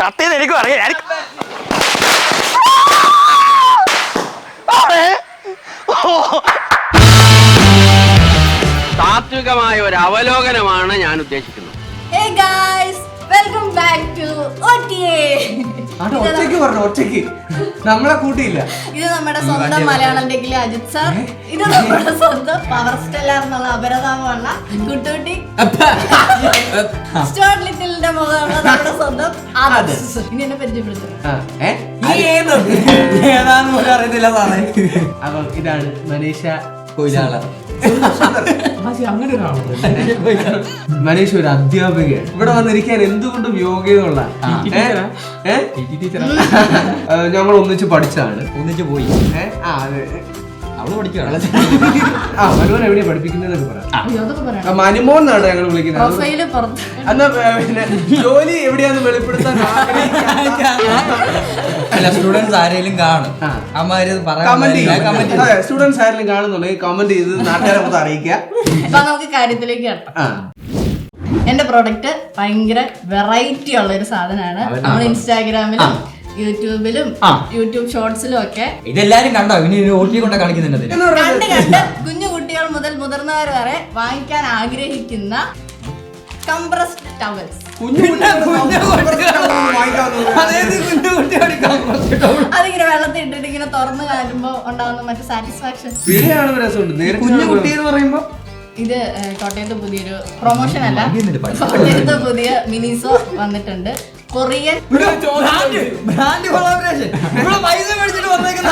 കത്തിയെന്ന് എനിക്കും അറിയാം. താത്വികമായ ഒരു അവലോകനമാണ് ഞാൻ ഉദ്ദേശിക്കുന്നത്. Hey guys, welcome back to OTA. ഒറ്റയ്ക്ക് നമ്മളെ കൂട്ടിയില്ല. ഇത് നമ്മുടെ സ്വന്തം മലയാളം ടെക്കിലെ അജിത് സാർ, ഇത് നമ്മുടെ സ്വന്തം പവർ സ്റ്റെല്ലാർ എന്നുള്ള അപരനാമമുള്ള കുട്ടൂട്ടി, സ്റ്റുവർട്ട് ലിറ്റിലിന്റെ മുഖമുള്ള നമ്മുടെ സ്വന്തം ആദർശ്. ഇനി എന്നെ പരിചയപ്പെടുത്തും. അപ്പം ഇതാണ് മനീഷ കൊയിലാള. മനീഷ് ഒരു അധ്യാപികയാണ്. ഇവിടെ വന്നിരിക്കാൻ എന്തുകൊണ്ടും യോഗ്യതയുള്ള ഞങ്ങൾ ഒന്നിച്ച് പഠിച്ചാണ്, ഒന്നിച്ച് പോയി. അതെ, അവള് പഠിക്കുകയാണ്. മനുമോൻ എവിടെയാ പഠിപ്പിക്കുന്നതൊക്കെ പറയാം. മനുമോൻ എന്നാണ് ഞങ്ങൾ വിളിക്കുന്നത്. എന്നാ പിന്നെ ജോലി എവിടെയാന്ന് വെളിപ്പെടുത്താൻ അല്ല, സ്റ്റുഡൻസ് ആരെങ്കിലും കാണും, സ്റ്റുഡൻസ് ആരെങ്കിലും കാണുന്നുണ്ടെങ്കിൽ കമന്റ് ചെയ്ത് നാട്ടുകാരെ മൊത്തം അറിയിക്കുക. അപ്പൊ നമുക്ക് കാര്യത്തിലേക്ക് കേട്ടാം. എന്റെ പ്രോഡക്റ്റ് ഭയങ്കര വെറൈറ്റി ഉള്ള ഒരു സാധനമാണ്. നമ്മൾ ഇൻസ്റ്റാഗ്രാമിലും യൂട്യൂബിലും യൂട്യൂബ് ഷോർട്സിലും ഒക്കെ ഇതെല്ലാരും കണ്ടോ? ഇനി ഓട്ടി കൊണ്ട് കളിക്കുന്നുണ്ട്. കണ്ട് കുഞ്ഞു കുട്ടികൾ മുതൽ മുതിർന്നവർ വരെ വാങ്ങിക്കാൻ ആഗ്രഹിക്കുന്ന കംപ്രസ്ഡ് ടവൽസ്. അതിങ്ങനെ വെള്ളത്തിൽ ഇട്ടിട്ട് ഇങ്ങനെ തുറന്നു കാലുമ്പോ ഉണ്ടാവുന്ന മറ്റേ സാറ്റിസ്ഫാക്ഷൻ. കുഞ്ഞു കുട്ടി എന്ന് പറയുമ്പോ ഇത് കോട്ടയത്ത് പുതിയൊരു പ്രൊമോഷൻ അല്ല, കോട്ടയത്ത് പുതിയ മിനിസോ വന്നിട്ടുണ്ട്. Korean brand collaboration. പൈസ മേടിച്ചിട്ട് വന്നേക്കുന്ന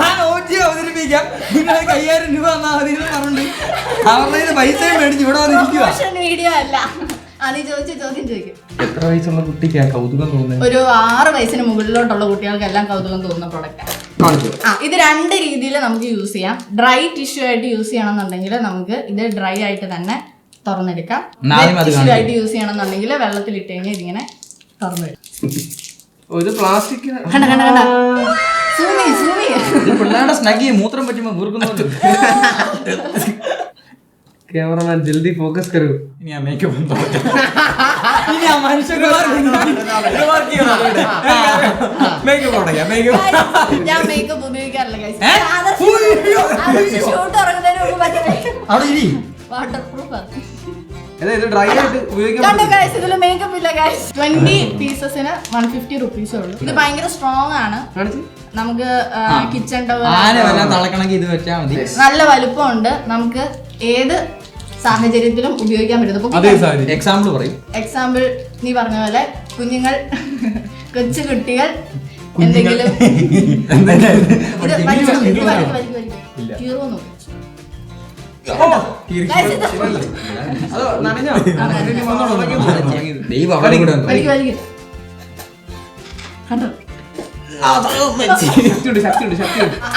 ഞാൻ ഓട്ടി അവതരിപ്പിക്കാം, നിങ്ങൾ 5000 രൂപ തന്നാൽ മതി പറഞ്ഞിട്ട് അവരുടെ പൈസ മേടിച്ച് ഇവിടെ വന്നിരിക്കുക. വീഡിയോ അല്ല, അത് ചോദിച്ച ചോദ്യം ചോദിക്കും. എത്ര വയസ്സുള്ള കുട്ടിക്കാ കൗതുകം തോന്നുന്നത്? ഒരു 6 വയസ്സിന് മുകളിലോട്ടുള്ള കുട്ടികൾക്കെല്ലാം കൗതുകം തോന്നുന്ന പ്രൊഡക്റ്റാണ്. ഇത് 2 രീതിയിൽ നമുക്ക് യൂസ് ചെയ്യാം. ഡ്രൈ ടിഷ്യൂ ആയിട്ട് യൂസ് ചെയ്യണമെന്നുണ്ടെങ്കിൽ നമുക്ക് ഇത് ഡ്രൈ ആയിട്ട് തന്നെ തുറന്നെടുക്കാം. ടിഷ്യൂ ആയിട്ട് യൂസ് ചെയ്യണമെന്നുണ്ടെങ്കിൽ വെള്ളത്തിൽ ഇട്ട് കഴിഞ്ഞാൽ ഇതിങ്ങനെ തുറന്നെടുക്കാം. ഒരു പ്ലാസ്റ്റിക് പിള്ളേരുടെ സ്നഗി മൂത്രം പറ്റുമ്പോ വീർക്കുന്നുണ്ട്. कैमरामैन जल्दी फोकस करो. ഇനി ആ മേക്കപ്പ് ഞാൻ മേക്കപ്പ് ഉപയോഗിക്കാറില്ല. Water proof. ഡ്രൈ ആയിട്ട് ഉപയോഗിക്കാൻ 20 പീസസിന് 150 റുപ്പീസേ ഉള്ളൂ. ഇത് ഭയങ്കര സ്ട്രോങ് ആണ്. നമുക്ക് കിച്ചൺ ടവൽ തളക്കണമെങ്കിൽ ഇത് വെച്ചാൽ മതി. നല്ല വലുപ്പമുണ്ട്. നമുക്ക് ഏത് സാഹചര്യത്തിലും ഉപയോഗിക്കാൻ പറ്റും. എക്സാമ്പിൾ പറയും. എക്സാമ്പിൾ നീ പറഞ്ഞ പോലെ കുഞ്ഞുങ്ങൾ, കൊച്ചു കുട്ടികൾ എന്തെങ്കിലും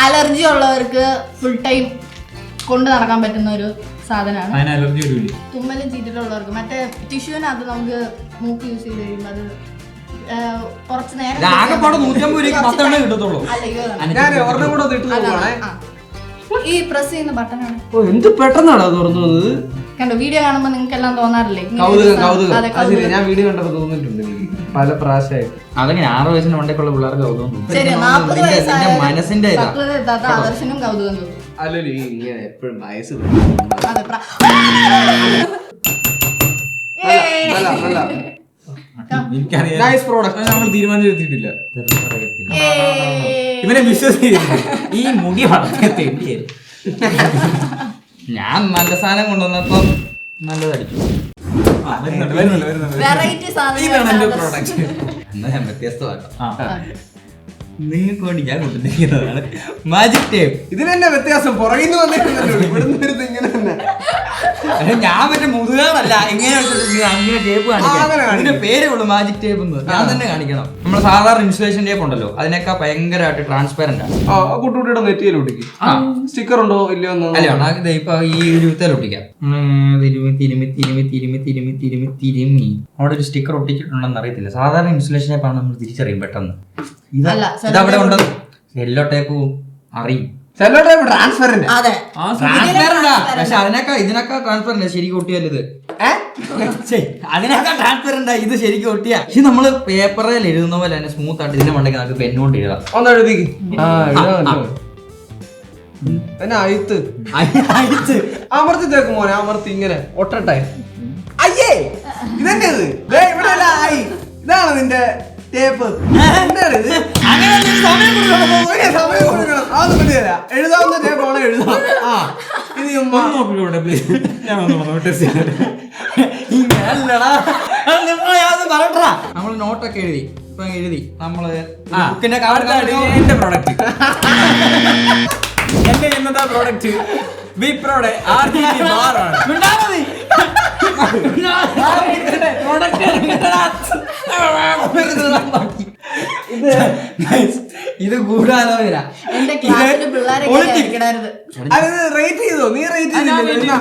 അലർജി ഉള്ളവർക്ക് ഫുൾ ടൈം കൊണ്ട് നടക്കാൻ പറ്റുന്ന ഒരു സാധനമാണ്. തുമ്മലും ചീറ്റിലുള്ളവർക്ക് മറ്റേ ടിഷ്യൂവിനകത്ത് നമുക്ക് മൂക്ക് യൂസ് ചെയ്ത് കഴിയുമ്പോൾ അത് കുറച്ച് നേരം ഈ പ്രസ് ചെയ്യുന്ന ബട്ടണാണ്. എന്ത് പെട്ടെന്നാണ് തുറന്നത്. കണ്ടോ, വീഡിയോ കാണുമ്പോ നിങ്ങൾക്ക് എല്ലാം തോന്നാറില്ലേ? ഞാൻ വീഡിയോ കണ്ടപ്പോ തോന്നിയിട്ടുണ്ട് പല പ്രാവശ്യമായിട്ട്. അതങ്ങനെ 6 വയസ്സിന് മണ്ടേക്കുള്ള പിള്ളേർക്ക് കൗതുകം തോന്നും. 40 വയസ്സായ മനസ്സിന്റെ ആദർശനും കൗതുകം തോന്നും. അല്ലല്ലോ ഇങ്ങനെ എപ്പോഴും വയസ്സ് നമ്മൾ തീരുമാനിച്ചെത്തിയിട്ടില്ല. ഇവനെ വിശ്വസിക്കുന്നു. ഈ മുടി വളർത്തി ഞാൻ നല്ല സാധനം കൊണ്ടുവന്നപ്പം നല്ലതടിച്ചു. എന്നാ ഞാൻ വ്യത്യസ്തമാക്കാം. നിങ്ങൾക്ക് വേണ്ടി ഞാൻ കൊണ്ടുവന്നിരിക്കുന്നതാണ് മാജിക് ടേപ്പ്. ഇതിനെന്നെ വ്യത്യാസം പുറകിന്ന് വന്നിട്ടുണ്ട്. ഇങ്ങനെ തന്നെ ഞാൻ മറ്റേ മുതുകാണല്ല, ഇങ്ങനെ അങ്ങനെ ടേപ്പ് കാണിക്കാം. അതിന്റെ പേരേ ഉള്ളൂ മാജിക് ടേപ്പ് എന്ന്. ഞാൻ തന്നെ കാണിക്കണം. നമ്മൾ സാധാരണ ഇൻസുലേഷൻ ടേപ്പ് ഉണ്ടല്ലോ, അതിനൊക്കെ ഭയങ്കരമായിട്ട് ട്രാൻസ്പെറന്റ് ആണ്. കുട്ടിയുടെ നെറ്റിയിൽ ഒട്ടിക്കും. സ്റ്റിക്കർ ഉണ്ടോ ഇല്ലയോ? അല്ല, ഇപ്പൊ ഈ ഇരുപത്തേൽ ഒട്ടിക്കാം. തിരുമി അവിടെ ഒരു സ്റ്റിക്കർ ഒട്ടിച്ചിട്ടുണ്ടെന്ന് അറിയത്തില്ല. സാധാരണ ഇൻസുലേഷൻ ടേപ്പാണ് നമ്മൾ തിരിച്ചറിയും പെട്ടെന്ന്. ഇതവിടെ ഉണ്ട്. യെല്ലോ ടേപ്പ് അറിയും. ട്രാൻസ്പെറന്റ്. പക്ഷെ ഇതിനൊക്കെ ട്രാൻസ്പെറന്റ് ശരിക്കും ഒട്ടിയല്ല ഇത്. അതിനേക്കാൾ ട്രാൻസ്പെറന്റ് ഇത് ശരിക്കും ഒട്ടിയാ. ഇത് നമ്മള് പേപ്പറിൽ എഴുതുന്ന പോലെ തന്നെ സ്മൂത്ത് ആയിട്ട് ഇതിന്റെ മണ്ടയ്ക്ക് നമുക്ക് പെണ്ണുകൊണ്ട് എഴുതാം. ഒന്ന് എഴുതിക്ക്. അയത്ത് അമർത്തി തേക്കും മോനെ, അമർത്തി ഇങ്ങനെ ഒട്ടട്ടെ. അയ്യേ ഇതെന്നെ ഇവിടെ ആയി. ഇതാണ് നിന്റെ ടേപ്പ്. സമയം കൊടുക്കണം. അതൊന്നും പറ്റില്ല. എഴുതാവുന്ന ടേപ്പാണ് എഴുതാം. ആ ഇത് നമ്മള് നോട്ടൊക്കെ എഴുതി എഴുതി നമ്മള് എന്റെ പ്രോഡക്റ്റ് എന്റെ എന്നതാ പ്രോഡക്റ്റ് വിപ്രോയുടെ RGB ബാർ ആണ്. ഇത് ഗൂഢാലോചന. എന്റെ ക്ലാസ്സിലെ പിള്ളേരൊക്കെ അത് റേറ്റ് ചെയ്തോ? നീ റേറ്റ് ചെയ്തില്ല.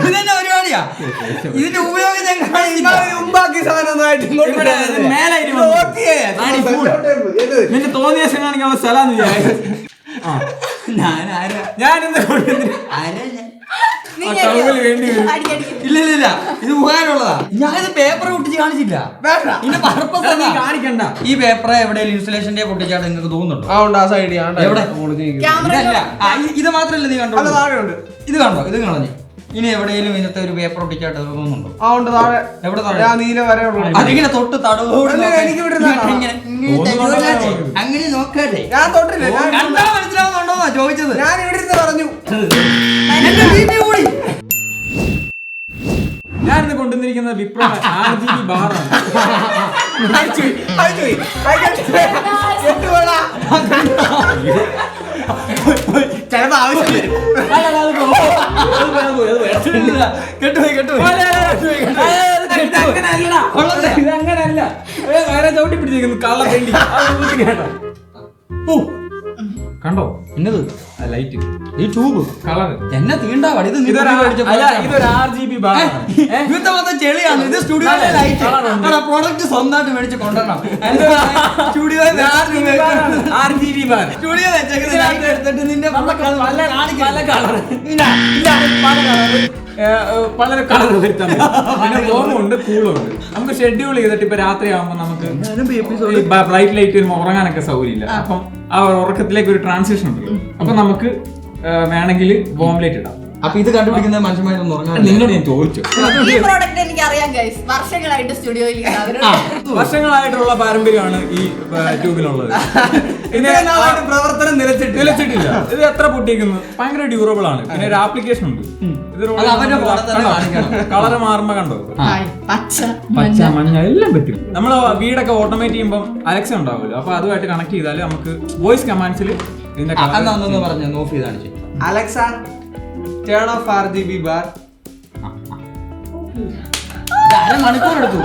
ഇതെന്നെ പരിപാടിയാ. ഇതിന്റെ ഉപയോഗം മുമ്പാക്കിയ സാധനം നിന്റെ തോന്നിയ കാണിക്കാനുള്ള സ്ഥലം ഞാനെന്താ ഇല്ല ഇത് ഉപകാരമുള്ളതാ. ഞാനിത് പേപ്പർ പൊട്ടിച്ച് കാണിച്ചില്ല. ഇതിന്റെ പർപ്പസ് കാണിക്കണ്ട. ഈ പേപ്പർ എവിടെയെങ്കിലും ഇൻസ്റ്റലേഷന്റെ പൊട്ടിച്ചാട്ട് നിങ്ങൾക്ക് തോന്നുന്നുണ്ടോ? എവിടെ? ഇതല്ല. ഇത് മാത്രല്ല നീ കണ്ടോ? ഇത് കണ്ടോ? ഇത് കളഞ്ഞു. ഇനി എവിടെയെങ്കിലും ഇതിനകത്ത് ഒരു പേപ്പർ ഒട്ടിച്ചാട്ട് തോന്നുന്നുണ്ടോ? എവിടെ അതിങ്ങനെ തൊട്ട് തടവോട് അങ്ങനെ നോക്കാട്ടെ. കണ്ടാ മനസ്സിലാവുന്നുണ്ടോന്നാ ചോദിച്ചത്. ഞാൻ ഇവിടെ ഇരുന്ന് പറഞ്ഞു. ഞാനിന്ന് കൊണ്ടുവന്നിരിക്കുന്നത് വിപ്രോയുടെ RGB ബാറാണ്. ചിലപ്പോ ആവശ്യം വരും. ഇതങ്ങനല്ല, വേറെ ചവിട്ടി പിടിച്ചിരിക്കുന്നു കള്ള തെണ്ടി. കണ്ടോ എന്നത് ലൈറ്റ്, ഈ ട്യൂബ് കളർ എന്നെ തീണ്ടാവാടി. ഇത് ഇതൊരു RGB ബാർ. ഇങ്ങനത്തെ മൊത്തം ചെളിയാണ്. ഇത് സ്റ്റുഡിയോയിലെ ലൈറ്റ്. പ്രോഡക്റ്റ് സ്വന്തമായിട്ട് മേടിച്ച് കൊണ്ടുവരണം. സ്റ്റുഡിയോയിൽ RGB ബാർ സ്റ്റുഡിയോ വെച്ചേക്കുന്ന ലൈറ്റ് എടുത്തിട്ട് നിന്റെ പല കളർ പല കളർ വരുത്താൻ ഓർമ്മയുണ്ട്, കൂളുണ്ട്. നമുക്ക് ഷെഡ്യൂൾ ചെയ്തിട്ട് ഇപ്പൊ രാത്രി ആകുമ്പോൾ നമുക്ക് ബ്രൈറ്റ് ലൈറ്റ് വരുമ്പോൾ ഉറങ്ങാനൊക്കെ സൗകര്യമില്ല. അപ്പം ആ ഉറക്കത്തിലേക്ക് ഒരു ട്രാൻസിഷൻ ഉണ്ട്. അപ്പൊ നമുക്ക് വേണമെങ്കിൽ വോം ലൈറ്റ് ഇടാം. അപ്പൊ ഇത് കണ്ടുപിടിക്കുന്ന മനുഷ്യന്മാരൊന്നും ഉറങ്ങാൻ നിന്നോട് ഞാൻ ചോദിച്ചു. ഈ പ്രോഡക്റ്റ് എനിക്ക് അറിയാം ഗൈസ്. വർഷങ്ങളായിട്ട് സ്റ്റുഡിയോയിൽ വർഷങ്ങളായിട്ടുള്ള പാരമ്പര്യമാണ് ഈ ട്യൂബിലുള്ളത്. പ്രവർത്തനം നിലച്ചിട്ടില്ല. ഇത് എത്ര പൊട്ടിയിരിക്കുന്നു, ഭയങ്കര ഡ്യൂറബിൾ ആണ്. പിന്നെ ഒരു ആപ്ലിക്കേഷൻ ഉണ്ട്. ഇത് കളറ് മാറുമ്പോ കണ്ടോ, പച്ച മഞ്ഞ എല്ലാം പറ്റും. നമ്മള് വീടൊക്കെ ഓട്ടോമേറ്റ് ചെയ്യുമ്പോൾ അലക്സ ഉണ്ടാവുമല്ലോ, അപ്പൊ അതുമായിട്ട് കണക്ട് ചെയ്താൽ നമുക്ക് വോയിസ് കമാൻഡ്സിൽ ഇതിന്റെ പറഞ്ഞു ഓഫ് ചെയ്ത് കാണിച്ചു. Alexa turn of RGB bar. മണിക്കൂർ എടുത്തു.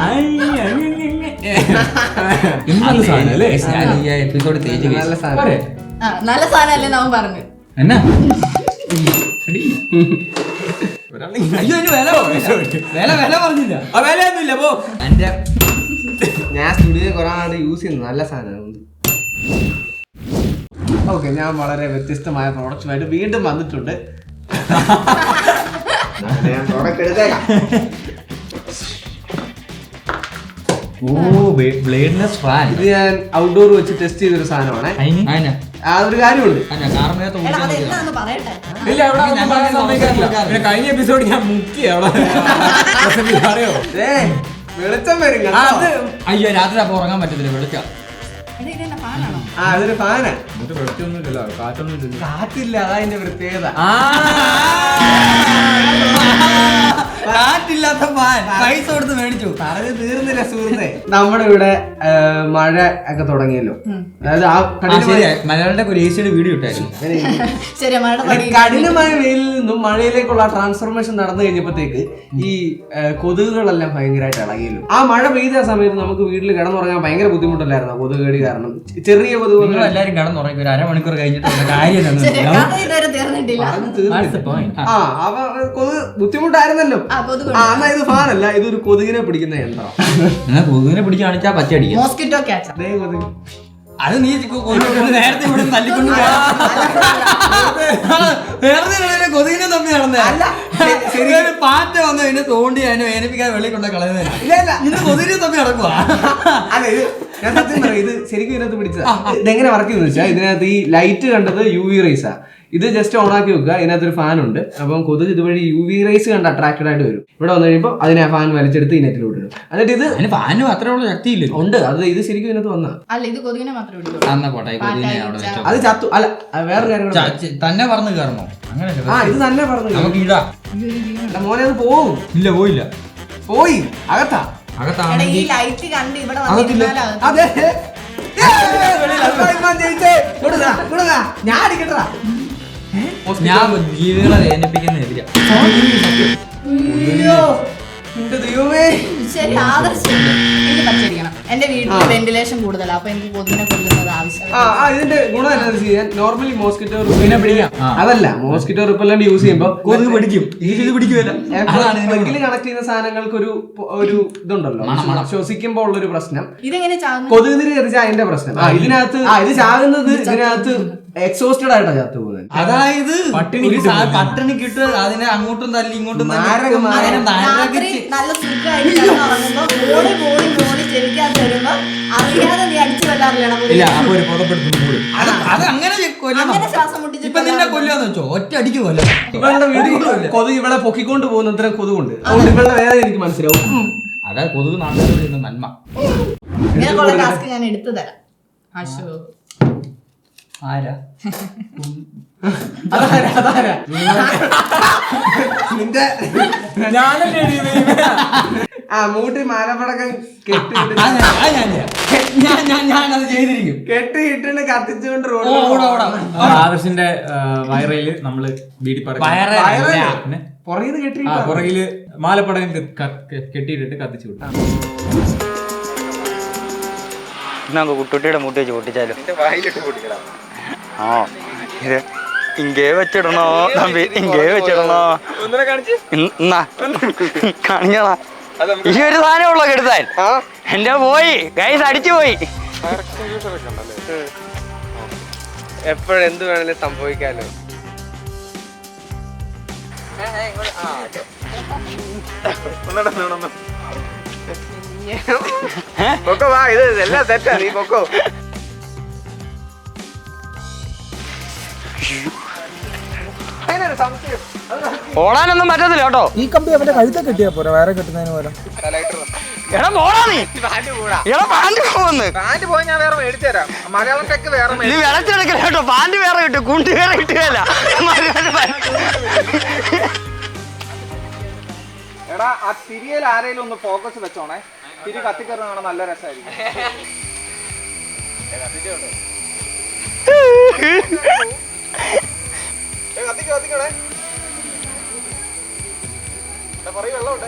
എപ്പിസോഡ് നല്ല സാധനല്ലേ നാം പറഞ്ഞു. എന്നാ വില പറഞ്ഞില്ല. വിലയൊന്നുമില്ല പോ. ഞാൻ സ്റ്റുഡിയോ കുറെ നാട് യൂസ് ചെയ്യുന്നു. നല്ല സാധനമാണ്. ഓക്കെ, ഞാൻ വളരെ വ്യത്യസ്തമായ പ്രോഡക്റ്റുമായിട്ട് വീണ്ടും വന്നിട്ടുണ്ട്. ഞാൻ പ്രോഡക്റ്റ് എടുത്തേക്കാം. ബ്ലേഡ്ലെസ് ഫാൻ. ഇത് ഞാൻ ഔട്ട്ഡോർ വെച്ച് ടെസ്റ്റ് ചെയ്തൊരു സാധനമാണ്. അതൊരു കാര്യമുണ്ട്. പിന്നെ കഴിഞ്ഞ എപ്പിസോഡ് ഞാൻ മുക്കി അവിടെ വെളിച്ചം വരും. അയ്യോ, രാത്രി അപ്പൊ ഉറങ്ങാൻ പറ്റത്തില്ല. വെളിച്ചം അതൊരു ഫാനാ. വെളിച്ചൊന്നുമില്ലല്ലോ, കാറ്റൊന്നും കാറ്റില്ല, അതാ അതിന്റെ പ്രത്യേകത. കാറ്റില്ലാത്ത ഫാൻ പൈസ കൊടുത്ത് മേടിച്ചു. പറഞ്ഞ് തീർന്നില്ല സുഹൃത്തെ. നമ്മുടെ ഇവിടെ മഴ ഒക്കെ തുടങ്ങിയല്ലോ. അതായത് മലയാളിയുടെ ഒരു ഏസിയുടെ വീഡിയോ ഇട്ടായിരുന്നു. കഠിനമായ വെയിലിൽ നിന്നും മഴയിലേക്കുള്ള ട്രാൻസ്ഫോർമേഷൻ നടന്നു കഴിഞ്ഞപ്പോഴത്തേക്ക് ഈ കൊതുകുകളെല്ലാം ഭയങ്കരമായിട്ട് ഇളകിയല്ലോ. ആ മഴ പെയ്ത സമയത്ത് നമുക്ക് വീട്ടിൽ കിടന്നുറങ്ങാൻ ഭയങ്കര ബുദ്ധിമുട്ടല്ലായിരുന്നു കൊതുക് കടി കാരണം. ചെറിയ കൊതുകുകൾ എല്ലാവരും കിടന്നുറങ്ങി ഒരു അരമണിക്കൂർ കഴിഞ്ഞിട്ട് കാര്യം കൊതുക് ബുദ്ധിമുട്ടായിരുന്നല്ലോ. എന്നാ ഇത് ഫാനല്ല, ഇതൊരു കൊതുകിനെ പിടിക്കുന്ന യന്ത്രം. കൊതുകിനെ പിടിച്ച് കാണിച്ചാൽ പച്ചടിക്കും. Mosquito catcher. അത് നീ നേരത്തെ ഇവിടെ തല്ലിക്കൊണ്ട് നേരത്തെ കൊതുകിനെ തമ്മി നടന്നേ ശരിയൊരു പാറ്റ വന്നു അതിനെ തോണ്ടി അതിനെ വേദനിപ്പിക്കാൻ വെളിയിൽ കൊണ്ട കളയുന്നില്ല ഇന്ന് കൊതുകിനെ തമ്മി നടക്കുവാ. അല്ല ഇത് ഞാൻ സത്യം പറയാം, ഇത് ശരിക്കും ഇതിനകത്ത് പിടിച്ചതാ. ഇതെങ്ങനെ വർക്ക് ചെയ്യുന്ന വെച്ചാൽ ഇതിനകത്ത് ഈ ലൈറ്റ് കണ്ടത് UV റേസാ. ഇത് ജസ്റ്റ് ഓൺ ആക്കി വെക്കുക, ഇതിനകത്തൊരു ഫാൻ ഉണ്ട്. അപ്പം കൊതുക് ഇതുവഴി UV റേസ് കണ്ട് അട്രാക്റ്റഡ് ആയിട്ട് വരും. ഇവിടെ വന്നു കഴിയുമ്പോൾ അതിനെ ആ ഫാൻ വലിച്ചെടുത്ത് ഈ നെറ്റിലോട്ട് ഇടും. എന്നിട്ട് ഇത് അതിന് ഫാനും അത്രയുള്ള ശക്തിയില്ല ഉണ്ട്. അത് ഇത് ശരിക്കും ഇതിനകത്ത് വന്ന അല്ല ഇത് കൊതുകിനെ മാത്രമേ അത് ചത്തു. അല്ല വേറെ കാര്യം തന്നെ പറഞ്ഞു കയറണോ? അങ്ങനെ ഇത് തന്നെ പറഞ്ഞു നമുക്ക് ഇടാ മോനെ അത് പോവും. ഇല്ല പോയില്ല, പോയി അകത്താ. ഈ ലൈറ്റ് കണ്ട് ഇവിടെ അതെ ഞാൻ അടിക്കട്ടാ. ഞാൻ ജീവികളെ വേദനിപ്പിക്കുന്നതില്ല. ദൈവമേ ശരി ആദർശം എനിക്ക് പച്ചരിക്കണം. എന്റെ വീട്ടിൽ വെന്റിലേഷൻ കൂടുതലാണ്, അപ്പൊ എനിക്ക് കൊതുകിനെ കൊല്ലുന്നത് ആവശ്യമാണ്. ഇതിന്റെ ഗുണം എന്താ ചെയ്യാൻ നോർമലി മോസ്കിറ്റോ പിടിക്കാം. അതല്ല മോസ്കിറ്റോ റിപ്പല്ലന്റ് യൂസ് ചെയ്യുമ്പോൾ കൊതുക് പിടിക്കും, ഇത് പിടിക്കുമല്ല. കണക്ട് ചെയ്യുന്ന സാധനങ്ങൾക്ക് ഒരു ഇതുണ്ടല്ലോ, ശ്വസിക്കുമ്പോൾ ഉള്ളൊരു പ്രശ്നം. ഇതെങ്ങനെ കൊതുക് തിരി എറിച്ചാൽ അതിന്റെ പ്രശ്നം. ഇതിനകത്ത് ഇത് ചാകുന്നത് ഇതിനകത്ത് എക്സോസ്റ്റഡ് ആയിട്ടാണ് ചത്തു പോകുന്നത്. അതായത് പട്ടിണിക്കിട്ട് അതിനെ അങ്ങോട്ടും തല്ലി ഇങ്ങോട്ടും നല്ല സുഖമായിട്ട് ഉറങ്ങുമ്പോ മോളി മോളി മോളി ചെവിക്കാത്ത വരുമ്പോ അറിയാതെ നീ അടിച്ചു കൊല്ലാറില്ല. അത് അങ്ങനെ ശ്വാസം മുട്ടിച്ച് ഇപ്പൊ നിന്നെ കൊല്ലാന്ന് വെച്ചോ, ഒറ്റ അടിക്ക് കൊല്ലം. ഇവളുടെ വീട്ടിൽ കൊതുക് ഇവളെ പൊക്കിക്കൊണ്ട് പോകുന്ന ഇത്തരം കൊതുകുണ്ട്. അതുകൊണ്ട് ഇവളുടെ വേദന എനിക്ക് മനസ്സിലാവും. അതായത് കൊതുക് നാട്ടിൽ നന്മ. ഇങ്ങനെയുള്ള ടാസ്ക് ഞാൻ എടുത്തു തരാം. ആരാ നിന്റെ മൂട്ടി മാലപ്പടക്കം ഞാനത് ചെയ്തിരിക്കും. കെട്ടിയിട്ടുണ്ട് കത്തിച്ചുകൊണ്ട് ആദർശിന്റെ വയറയില് നമ്മള് പുറകില് മാലപ്പടകം കെട്ടിയിട്ടിട്ട് കത്തിച്ചു വിട്ടു. നമുക്ക് കുട്ടിയുടെ മുട്ടി വെച്ച് പൊട്ടിച്ചാലോ? ഇത് ഇങ്ങേ വെച്ചിടണോ തമ്പി? ഇങ്ങേ വെച്ചിടണോ? കാണിഞ്ഞതാ. ഈ ഒരു സാധനമുള്ള കെടുത്താൻ എന്റെ പോയി ഗൈസ്, അടിച്ചു പോയി. എപ്പോഴെന്ത് വേണേലും സംഭവിക്കാലോ. ഇത് എല്ലാം തെറ്റാ, നീ പൊക്കോ. ഓടാനൊന്നും പറ്റത്തില്ല കേട്ടോ. ഈ കമ്പി അവന്റെ കഴുത്തെ കെട്ടിയാ പോരാ, വേറെ കെട്ടുന്നതിന് പോലെ. എടാ പോടാ നീ. എടാ പാന്റ് പോവന്ന്. നീ വിളച്ചെടുക്കല കേട്ടോ, പാന്റ് വേറെ കിട്ടും, കുണ്ടി വേറെ കിട്ടുകയല്ല. എടാ ആ തിരിയൽ ആരെങ്കിലും ഒന്ന് ഫോക്കസ് വെച്ചോണേ, തിരി കത്തിക്കറി കാണാൻ നല്ല രസമായിരിക്കും. കത്തിക്കോണേ പറയും വെള്ളമുണ്ട്.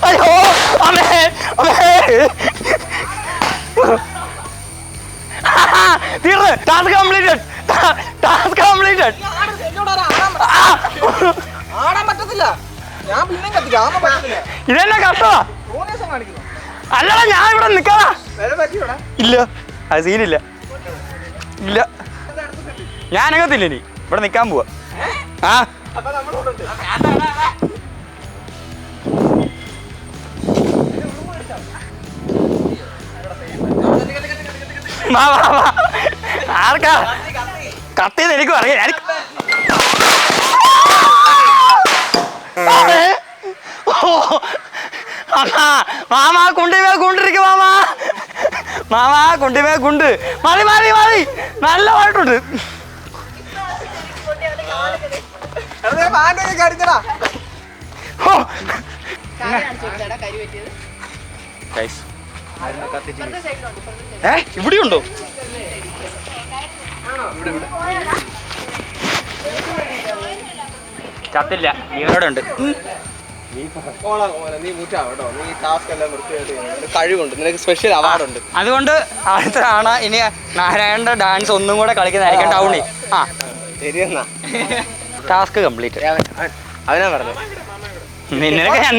അയ്യോ അമ്മേ അമ്മേ, തീർന്ന്. Task completed, task completed. ആടാൻ പറ്റത്തില്ല, ഞാൻ പിന്നെ കത്തിക്കാം. ഇതെന്നെ കഷ്ടമാ. അല്ലടാ ഞാൻ ഇവിടെ നിക്കാടാ. ഇല്ല അത് സീനില്ല, ഇല്ല ഞാനകത്തില്ല, ഇനി ഇവിടെ നിക്കാൻ പോവാ. ആ ആർക്കാ കത്തിന്ന് എനിക്കും അറിയാം. മാമാ കുണ്ടിമേ കുണ്ടിരിക്കും, മാമാ മാമാ കുണ്ടിമേ കുണ്ട്. മതി മതി മതി, നല്ല പാട്ടുണ്ട്. ഇവിടെയുണ്ടോ? ചത്തില്ല, ഇവിടെ ഉണ്ട്. കഴിവുണ്ട്, നിനക്ക് സ്പെഷ്യൽ അവാർഡുണ്ട്. അതുകൊണ്ട് അടുത്താണ് ഇനി നാരായണന്റെ ഡാൻസ് ഒന്നും കൂടെ കളിക്കുന്നതായിരിക്കും ടൗണിൽ. ആ ശരിയെന്നാ, ടാസ്ക് കംപ്ലീറ്റ്. അവനാ പറഞ്ഞത്.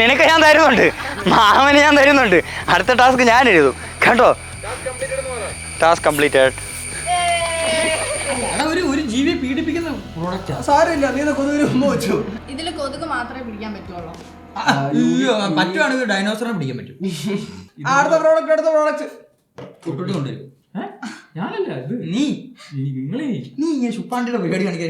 നിനക്ക് ഞാൻ തരുന്നുണ്ട്, മാമന് ഞാൻ തരുന്നുണ്ട്. അടുത്ത ടാസ്ക് ഞാൻ എഴുതും കേട്ടോ. Task completed. ഒരു ജീവിയെ പീഡിപ്പിക്കുന്ന പ്രോഡക്റ്റാ. സാരമില്ല, നീ കൊതുകിന് മുമ്പ് വെച്ചു. ഇതില് കൊതുക് മാത്രമേ പിടിക്കാൻ പറ്റുള്ളൂ. പറ്റുവാണെങ്കിൽ ഡൈനോസറിനെ പിടിക്കാൻ പറ്റും. അടുത്ത പ്രോഡക്റ്റ് തൊട്ടിട്ട് കൊണ്ടുവരും. ഞാനല്ല ഇത് നീ നിങ്ങളെ നീ ശുപ്പാണ്ടിയുടെ പരിപാടി കാണിക്കാൻ